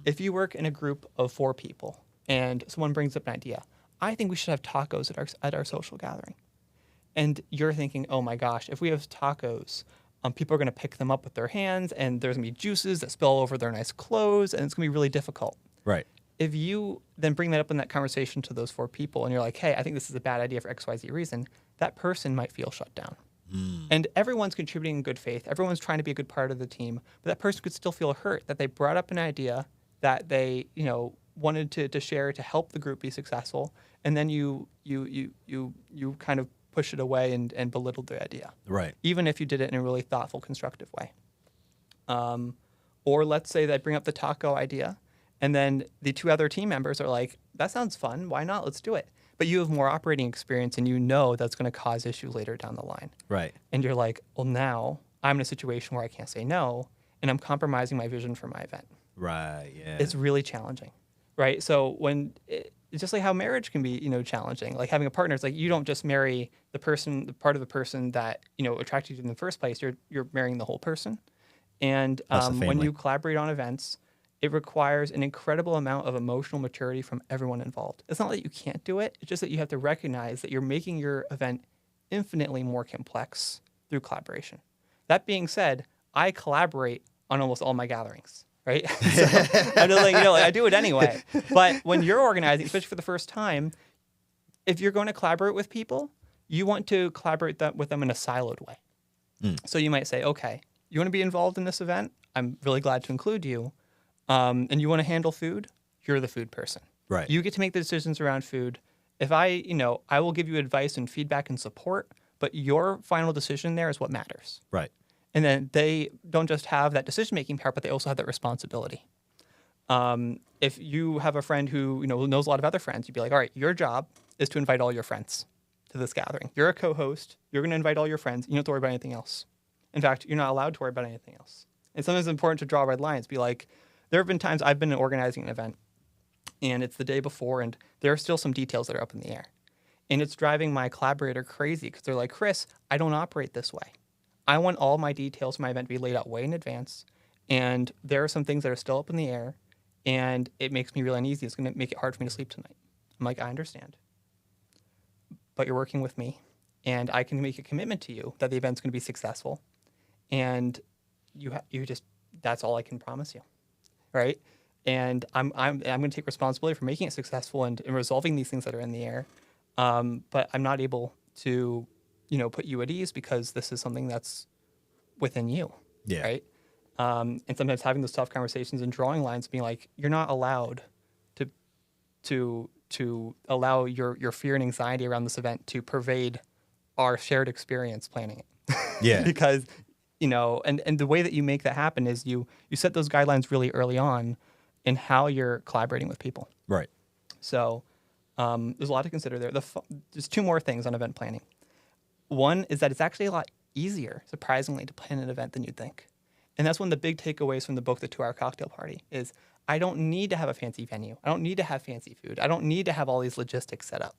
If you work in a group of 4 people and someone brings up an idea, I think we should have tacos at our social gathering. And you're thinking, oh my gosh, if we have tacos, people are going to pick them up with their hands and there's going to be juices that spill over their nice clothes and it's going to be really difficult. Right. If you then bring that up in that conversation to those 4 people and you're like, hey, I think this is a bad idea for XYZ reason, that person might feel shut down. And everyone's contributing in good faith. Everyone's trying to be a good part of the team, but that person could still feel hurt that they brought up an idea that they, wanted to share to help the group be successful, and then you kind of push it away and belittled the idea. Right. Even if you did it in a really thoughtful, constructive way. Or let's say that I bring up the taco idea, and then the 2 other team members are like, that sounds fun. Why not? Let's do it. But you have more operating experience, and you know that's going to cause issue later down the line. Right. And you're like, well, now I'm in a situation where I can't say no, and I'm compromising my vision for my event. Right, yeah. It's really challenging, right? So it's just like how marriage can be, challenging. Like having a partner, it's like you don't just marry the part of the person that, attracted you in the first place. You're marrying the whole person. And when you collaborate on events, it requires an incredible amount of emotional maturity from everyone involved. It's not that you can't do it. It's just that you have to recognize that you're making your event infinitely more complex through collaboration. That being said, I collaborate on almost all my gatherings, right? So I'm just like, I do it anyway. But when you're organizing, especially for the first time, if you're going to collaborate with people, you want to collaborate with them in a siloed way. So you might say, okay, you want to be involved in this event? I'm really glad to include you. And you want to handle food? You're the food person. Right. You get to make the decisions around food. If I will give you advice and feedback and support, but your final decision there is what matters. Right. And then they don't just have that decision-making power, but they also have that responsibility. If you have a friend who, knows a lot of other friends, you'd be like, all right, your job is to invite all your friends to this gathering. You're a co-host. You're going to invite all your friends. You don't have to worry about anything else. In fact, you're not allowed to worry about anything else. And sometimes it's important to draw red lines. Be like, there have been times I've been organizing an event, and it's the day before, and there are still some details that are up in the air. And it's driving my collaborator crazy because they're like, Chris, I don't operate this way. I want all my details for my event to be laid out way in advance, and there are some things that are still up in the air, and it makes me really uneasy. It's going to make it hard for me to sleep tonight. I'm like, I understand. But you're working with me, and I can make a commitment to you that the event's going to be successful, and you just that's all I can promise you. Right, and I'm going to take responsibility for making it successful and resolving these things that are in the air, but I'm not able to, put you at ease because this is something that's within you. Yeah. Right, and sometimes having those tough conversations and drawing lines, being like, you're not allowed to allow your fear and anxiety around this event to pervade our shared experience planning it. Yeah, because and the way that you make that happen is you set those guidelines really early on in how you're collaborating with people. Right. So there's a lot to consider there. There's two more things on event planning. One is that it's actually a lot easier, surprisingly, to plan an event than you'd think. And that's one of the big takeaways from the book, The 2-Hour Cocktail Party, is I don't need to have a fancy venue. I don't need to have fancy food. I don't need to have all these logistics set up.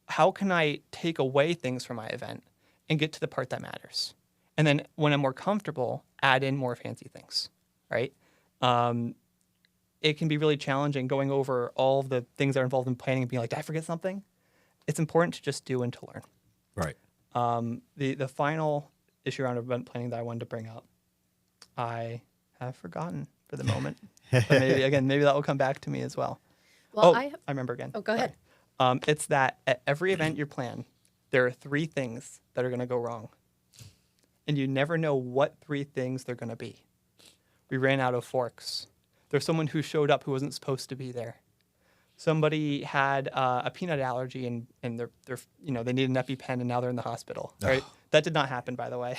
How can I take away things from my event and get to the part that matters? And then when I'm more comfortable, add in more fancy things, right? It can be really challenging going over all of the things that are involved in planning and being like, did I forget something? It's important to just do and to learn. Right. The final issue around event planning that I wanted to bring up, I have forgotten for the moment. But maybe that will come back to me as well. Well, I remember again. Oh, go ahead. It's that at every event you plan, there are 3 things that are going to go wrong. And you never know what 3 things they're going to be. We ran out of forks. There's someone who showed up who wasn't supposed to be there. Somebody had a peanut allergy and they're they need an EpiPen and now they're in the hospital. Right? That did not happen, by the way.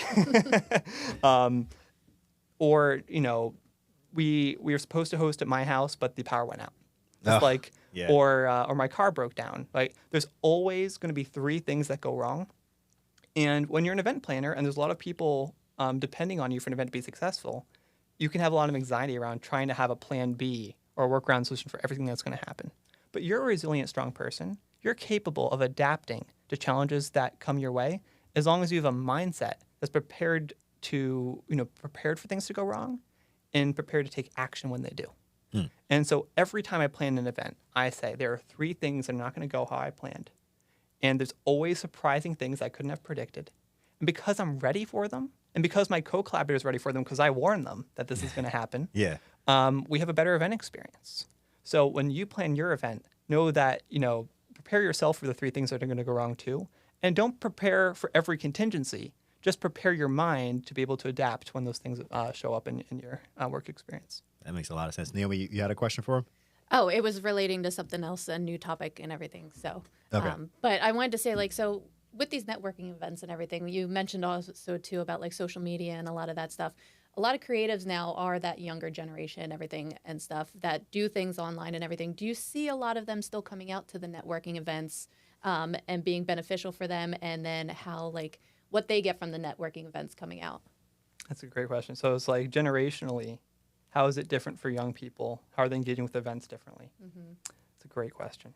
Or we were supposed to host at my house, but the power went out. Or my car broke down. Like there's always going to be 3 things that go wrong. And when you're an event planner and there's a lot of people depending on you for an event to be successful, you can have a lot of anxiety around trying to have a plan B or a workaround solution for everything that's going to happen. But you're a resilient, strong person. You're capable of adapting to challenges that come your way as long as you have a mindset that's prepared for things to go wrong and prepared to take action when they do. And so every time I plan an event, I say there are 3 things that are not going to go how I planned. And there's always surprising things I couldn't have predicted. And because I'm ready for them, and because my co-collaborator is ready for them because I warned them that this is going to happen, we have a better event experience. So when you plan your event, know that, prepare yourself for the 3 things that are going to go wrong too. And don't prepare for every contingency. Just prepare your mind to be able to adapt when those things show up in your work experience. That makes a lot of sense. Naomi, you had a question for him? Oh, it was relating to something else, a new topic and everything. So, okay. But I wanted to say, so with these networking events and everything, you mentioned also too about social media and a lot of that stuff. A lot of creatives now are that younger generation, everything and stuff that do things online and everything. Do you see a lot of them still coming out to the networking events and being beneficial for them? And then how, what they get from the networking events coming out? That's a great question. So it's generationally, how is it different for young people? How are they engaging with events differently? Mm-hmm. It's a great question.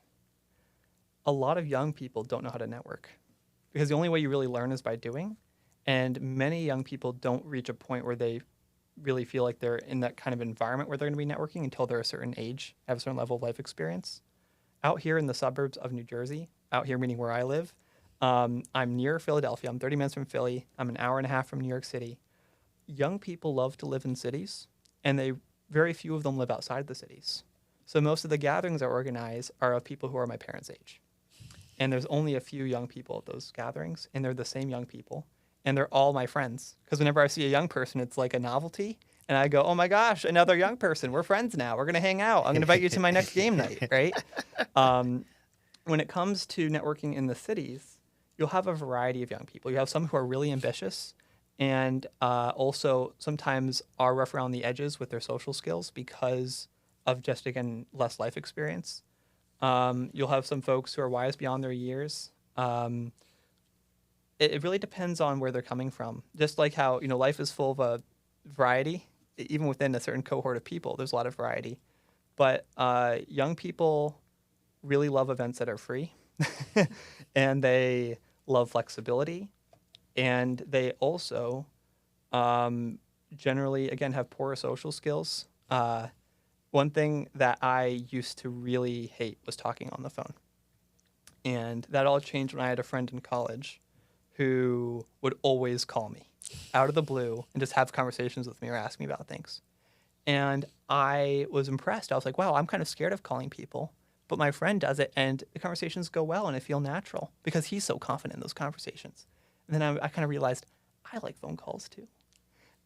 A lot of young people don't know how to network because the only way you really learn is by doing. And many young people don't reach a point where they really feel like they're in that kind of environment where they're going to be networking until they're a certain age, have a certain level of life experience. Out here in the suburbs of New Jersey, out here meaning where I live, I'm near Philadelphia. I'm 30 minutes from Philly. I'm an hour and a half from New York City. Young people love to live in cities, and very few of them live outside the cities. So most of the gatherings I organize are of people who are my parents' age. And there's only a few young people at those gatherings, and they're the same young people. And they're all my friends. Because whenever I see a young person, it's like a novelty. And I go, oh my gosh, another young person. We're friends now. We're going to hang out. I'm going to invite you to my next game night, right? When it comes to networking in the cities, you'll have a variety of young people. You have some who are really ambitious and also sometimes are rough around the edges with their social skills because of just, again, less life experience. You'll have some folks who are wise beyond their years. It really depends on where they're coming from. Just like how, life is full of a variety, even within a certain cohort of people, there's a lot of variety. But young people really love events that are free, and they love flexibility, and they also generally, again, have poorer social skills. One thing that I used to really hate was talking on the phone. And that all changed when I had a friend in college who would always call me out of the blue and just have conversations with me or ask me about things. And I was impressed. I was like, wow, I'm kind of scared of calling people, but my friend does it and the conversations go well and I feel natural because he's so confident in those conversations. And then I kind of realized I like phone calls too.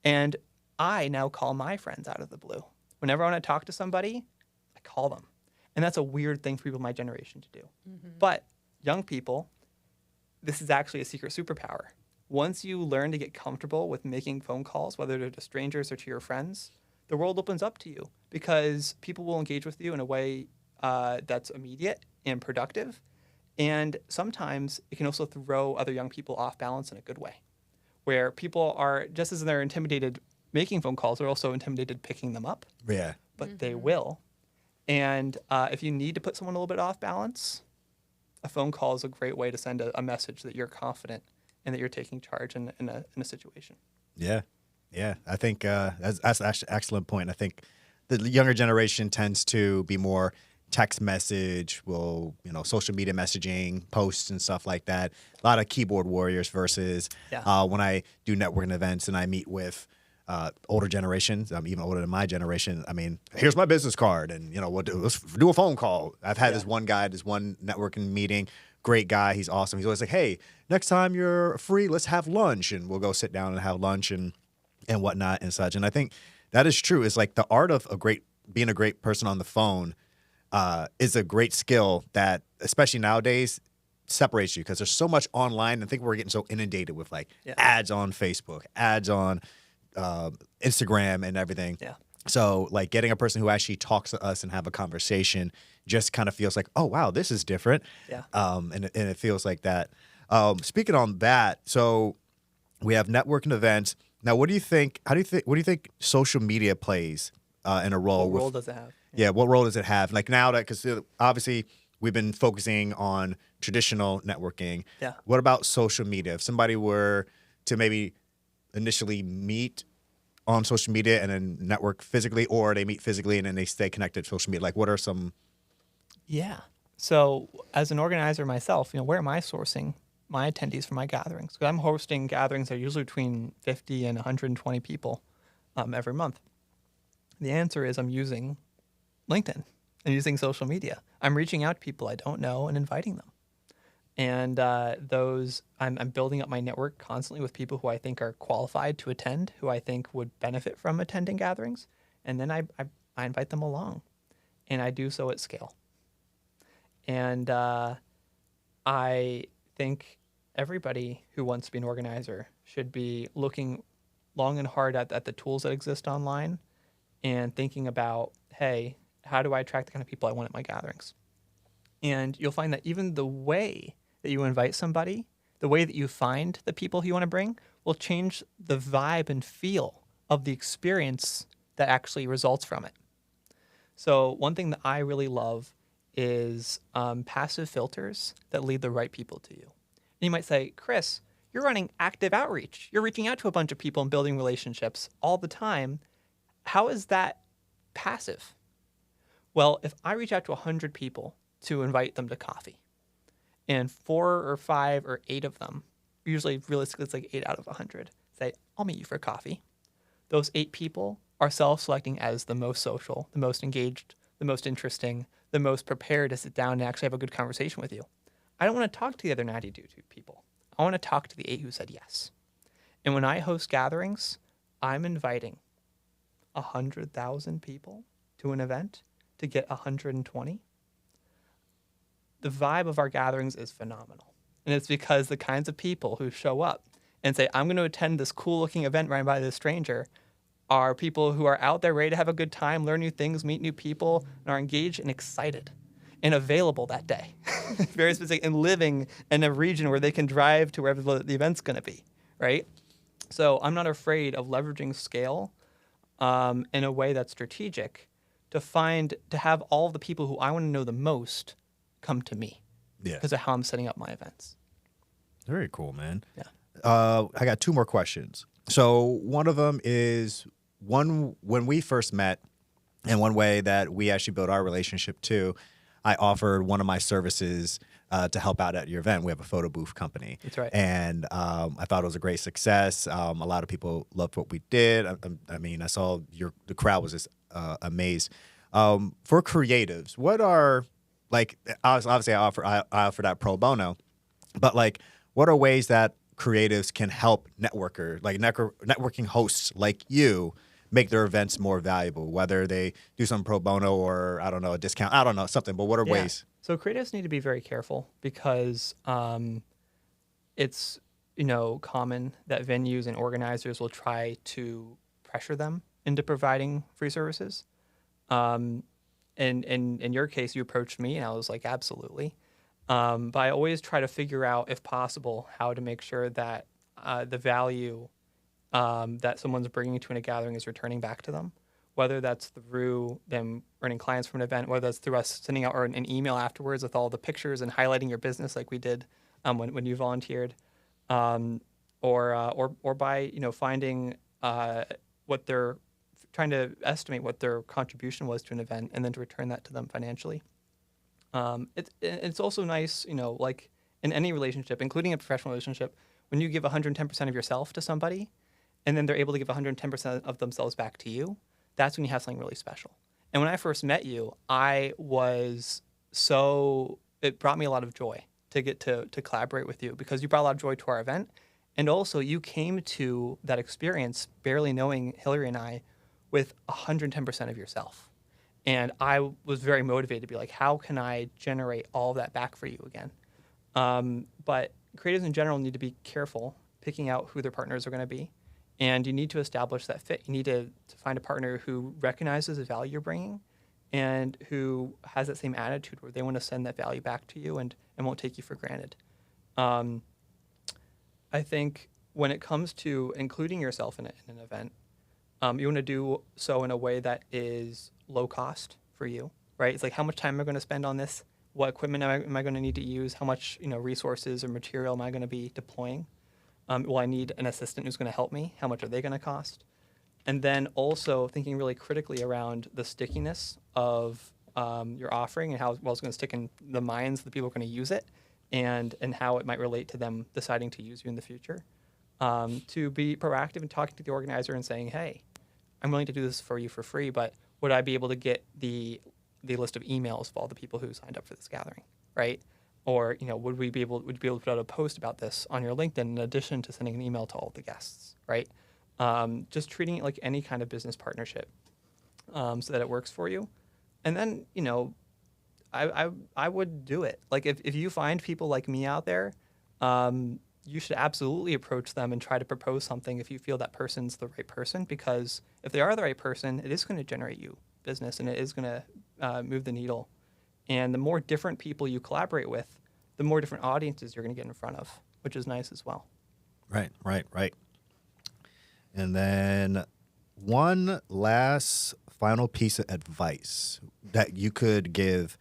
And I now call my friends out of the blue. Whenever I want to talk to somebody, I call them. And that's a weird thing for people of my generation to do. Mm-hmm. But young people, this is actually a secret superpower. once you learn to get comfortable with making phone calls, whether they're to strangers or to your friends, the world opens up to you because people will engage with you in a way that's immediate and productive. And sometimes it can also throw other young people off balance in a good way, where people are, just as they're intimidated making phone calls, they're also intimidated picking them up. Yeah. But they will. And if you need to put someone a little bit off balance, a phone call is a great way to send a message that you're confident and that you're taking charge in a situation. Yeah. Yeah. I think that's actually an excellent point. I think the younger generation tends to be more text message, social media messaging, posts and stuff like that. A lot of keyboard warriors versus when I do networking events and I meet with older generations, even older than my generation. I mean, here's my business card, and let's do a phone call. I've had this one guy, this one networking meeting. Great guy, he's awesome. He's always like, "Hey, next time you're free, let's have lunch," and we'll go sit down and have lunch and whatnot and such. And I think that is true. It's like the art of being a great person on the phone is a great skill that, especially nowadays, separates you because there's so much online. I think we're getting so inundated with ads on Facebook, ads on Instagram and everything. Yeah. So like getting a person who actually talks to us and have a conversation just kind of feels like, oh wow, this is different. Yeah. And it feels like that. Speaking on that, so we have networking events. Now, what do you think social media plays in a role? What role does it have? Yeah, what role does it have? Like now that, because obviously we've been focusing on traditional networking. Yeah. What about social media? If somebody were to maybe initially meet on social media and then network physically, or they meet physically and then they stay connected to social media, like what are some? Yeah. So as an organizer myself, where am I sourcing my attendees for my gatherings? Because I'm hosting gatherings that are usually between 50 and 120 people every month. The answer is I'm using LinkedIn and using social media. I'm reaching out to people I don't know and inviting them. And I'm building up my network constantly with people who I think are qualified to attend, who I think would benefit from attending gatherings. And then I invite them along. And I do so at scale. And I think everybody who wants to be an organizer should be looking long and hard at the tools that exist online and thinking about, hey, how do I attract the kind of people I want at my gatherings? And you'll find that even the way that you invite somebody, the way that you find the people you want to bring, will change the vibe and feel of the experience that actually results from it. So one thing that I really love is passive filters that lead the right people to you. And you might say, Chris, you're running active outreach. You're reaching out to a bunch of people and building relationships all the time. How is that passive? Well, if I reach out to 100 people to invite them to coffee, and 4 or 5 or 8 of them, usually realistically it's like 8 out of 100, say, I'll meet you for coffee. Those 8 people are self-selecting as the most social, the most engaged, the most interesting, the most prepared to sit down and actually have a good conversation with you. I don't want to talk to the other 92 people. I want to talk to the 8 who said yes. And when I host gatherings, I'm inviting 100,000 people to an event to get 120. The vibe of our gatherings is phenomenal. And it's because the kinds of people who show up and say, I'm going to attend this cool looking event run by this stranger, are people who are out there ready to have a good time, learn new things, meet new people, and are engaged and excited and available that day. Very specific, and living in a region where they can drive to wherever the event's going to be, right? So I'm not afraid of leveraging scale in a way that's strategic to have all of the people who I want to know the most come to me because of how I'm setting up my events. Very cool, man. Yeah. I got 2 more questions. So one of them is when we first met, and one way that we actually built our relationship too, I offered one of my services to help out at your event. We have a photo booth company. That's right. And I thought it was a great success. A lot of people loved what we did. I mean, I saw the crowd was just amazed. For creatives, what are, like, obviously I offer that pro bono, but like, what are ways that creatives can help networking hosts like you make their events more valuable, whether they do some pro bono or, I don't know, a discount, I don't know, something, but what are ways? So creatives need to be very careful because it's common that venues and organizers will try to pressure them into providing free services. And in your case, you approached me, and I was like, absolutely. But I always try to figure out, if possible, how to make sure that the value that someone's bringing to a gathering is returning back to them, whether that's through them earning clients from an event, whether that's through us sending out an email afterwards with all the pictures and highlighting your business like we did when you volunteered, or by finding what they're trying to estimate what their contribution was to an event and then to return that to them financially. It's also nice, like in any relationship, including a professional relationship, when you give 110% of yourself to somebody and then they're able to give 110% of themselves back to you, that's when you have something really special. And when I first met you, it brought me a lot of joy to get to collaborate with you, because you brought a lot of joy to our event. And also you came to that experience barely knowing Hillary and I with 110% of yourself. And I was very motivated to be like, how can I generate all of that back for you again? But creatives in general need to be careful picking out who their partners are going to be. And you need to establish that fit. You need to find a partner who recognizes the value you're bringing and who has that same attitude where they want to send that value back to you and won't take you for granted. I think when it comes to including yourself in an event, you want to do so in a way that is low cost for you, right? It's like, how much time am I going to spend on this? What equipment am I going to need to use? How much resources or material am I going to be deploying? Will I need an assistant who's going to help me? How much are they going to cost? And then also thinking really critically around the stickiness of your offering and how well it's going to stick in the minds of the people who are going to use it, and how it might relate to them deciding to use you in the future. To be proactive in talking to the organizer and saying, hey, I'm willing to do this for you for free, but would I be able to get the list of emails of all the people who signed up for this gathering, right? Or, would you be able to put out a post about this on your LinkedIn in addition to sending an email to all the guests, right? Just treating it like any kind of business partnership so that it works for you. And then, I would do it. Like if you find people like me out there, you should absolutely approach them and try to propose something if you feel that person's the right person, because if they are the right person, it is going to generate you business and it is going to move the needle. And the more different people you collaborate with, the more different audiences you're going to get in front of, which is nice as well. Right. And then one last final piece of advice that you could give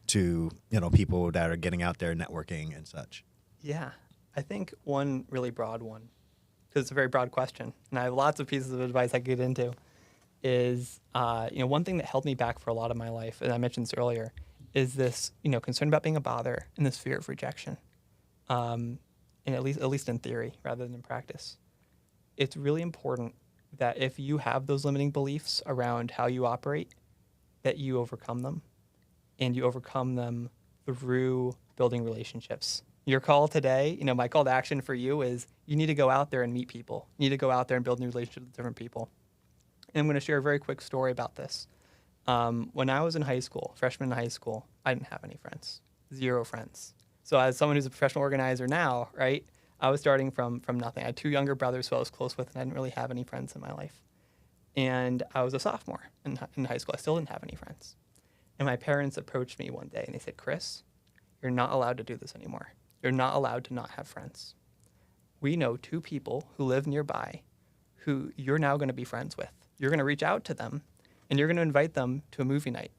to, people that are getting out there networking and such. Yeah. I think one really broad one, because it's a very broad question, and I have lots of pieces of advice I could get into, is, one thing that held me back for a lot of my life, and I mentioned this earlier, is this, concern about being a bother and this fear of rejection, and at least in theory rather than in practice. It's really important that if you have those limiting beliefs around how you operate, that you overcome them, and you overcome them through building relationships. Your call today, my call to action for you is you need to go out there and meet people. You need to go out there and build new relationships with different people. And I'm going to share a very quick story about this. When I was in high school, freshman in high school, I didn't have any friends, 0 friends. So as someone who's a professional organizer now, right, I was starting from nothing. I had 2 younger brothers who I was close with, and I didn't really have any friends in my life. And I was a sophomore in high school. I still didn't have any friends. And my parents approached me one day, and they said, Chris, you're not allowed to do this anymore. You're not allowed to not have friends. We know 2 people who live nearby who you're now going to be friends with. You're going to reach out to them, and you're going to invite them to a movie night.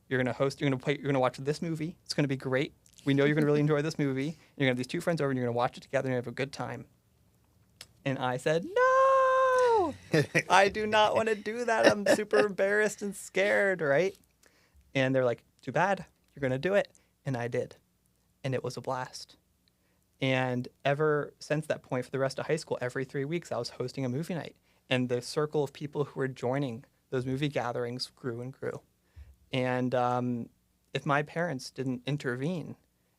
You're going to watch this movie. It's going to be great. We know you're going to really enjoy this movie. You're going to have these 2 friends over, and you're going to watch it together and have a good time. And I said, no, I do not want to do that. I'm super embarrassed and scared, right? And they're like, too bad. You're going to do it. And I did. And it was a blast. And ever since that point, for the rest of high school, every 3 weeks, I was hosting a movie night. And the circle of people who were joining those movie gatherings grew and grew. And if my parents didn't intervene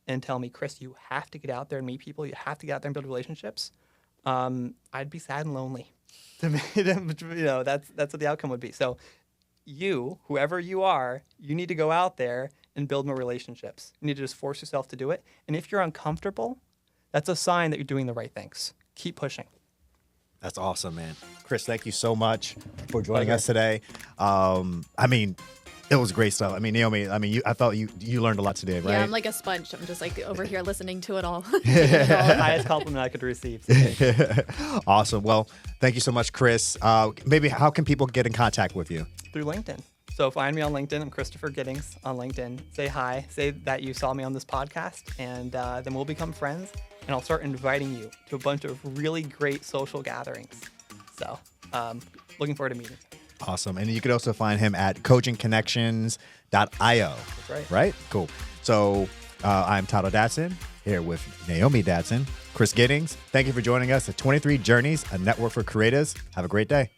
and tell me, Chris, you have to get out there and meet people, you have to get out there and build relationships, I'd be sad and lonely. That's what the outcome would be. So you, whoever you are, you need to go out there and build more relationships. You need to just force yourself to do it. And if you're uncomfortable, that's a sign that you're doing the right things. keep pushing. That's awesome, man. Chris, thank you so much for joining us today. I mean, it was great stuff. I mean, Naomi, I felt you learned a lot today, right? Yeah, I'm like a sponge. I'm just like over here listening to it all. Highest compliment I could receive. Awesome. Well, thank you so much, Chris. Maybe how can people get in contact with you? Through LinkedIn. So find me on LinkedIn. I'm Christopher Gittings on LinkedIn. Say hi. Say that you saw me on this podcast, and then we'll become friends. And I'll start inviting you to a bunch of really great social gatherings. So looking forward to meeting. Awesome. And you could also find him at cogentconnections.io. That's right. Right? Cool. So I'm Tyler Datson here with Naomi Datson, Chris Gittings. Thank you for joining us at 23 Journeys, a network for creatives. Have a great day.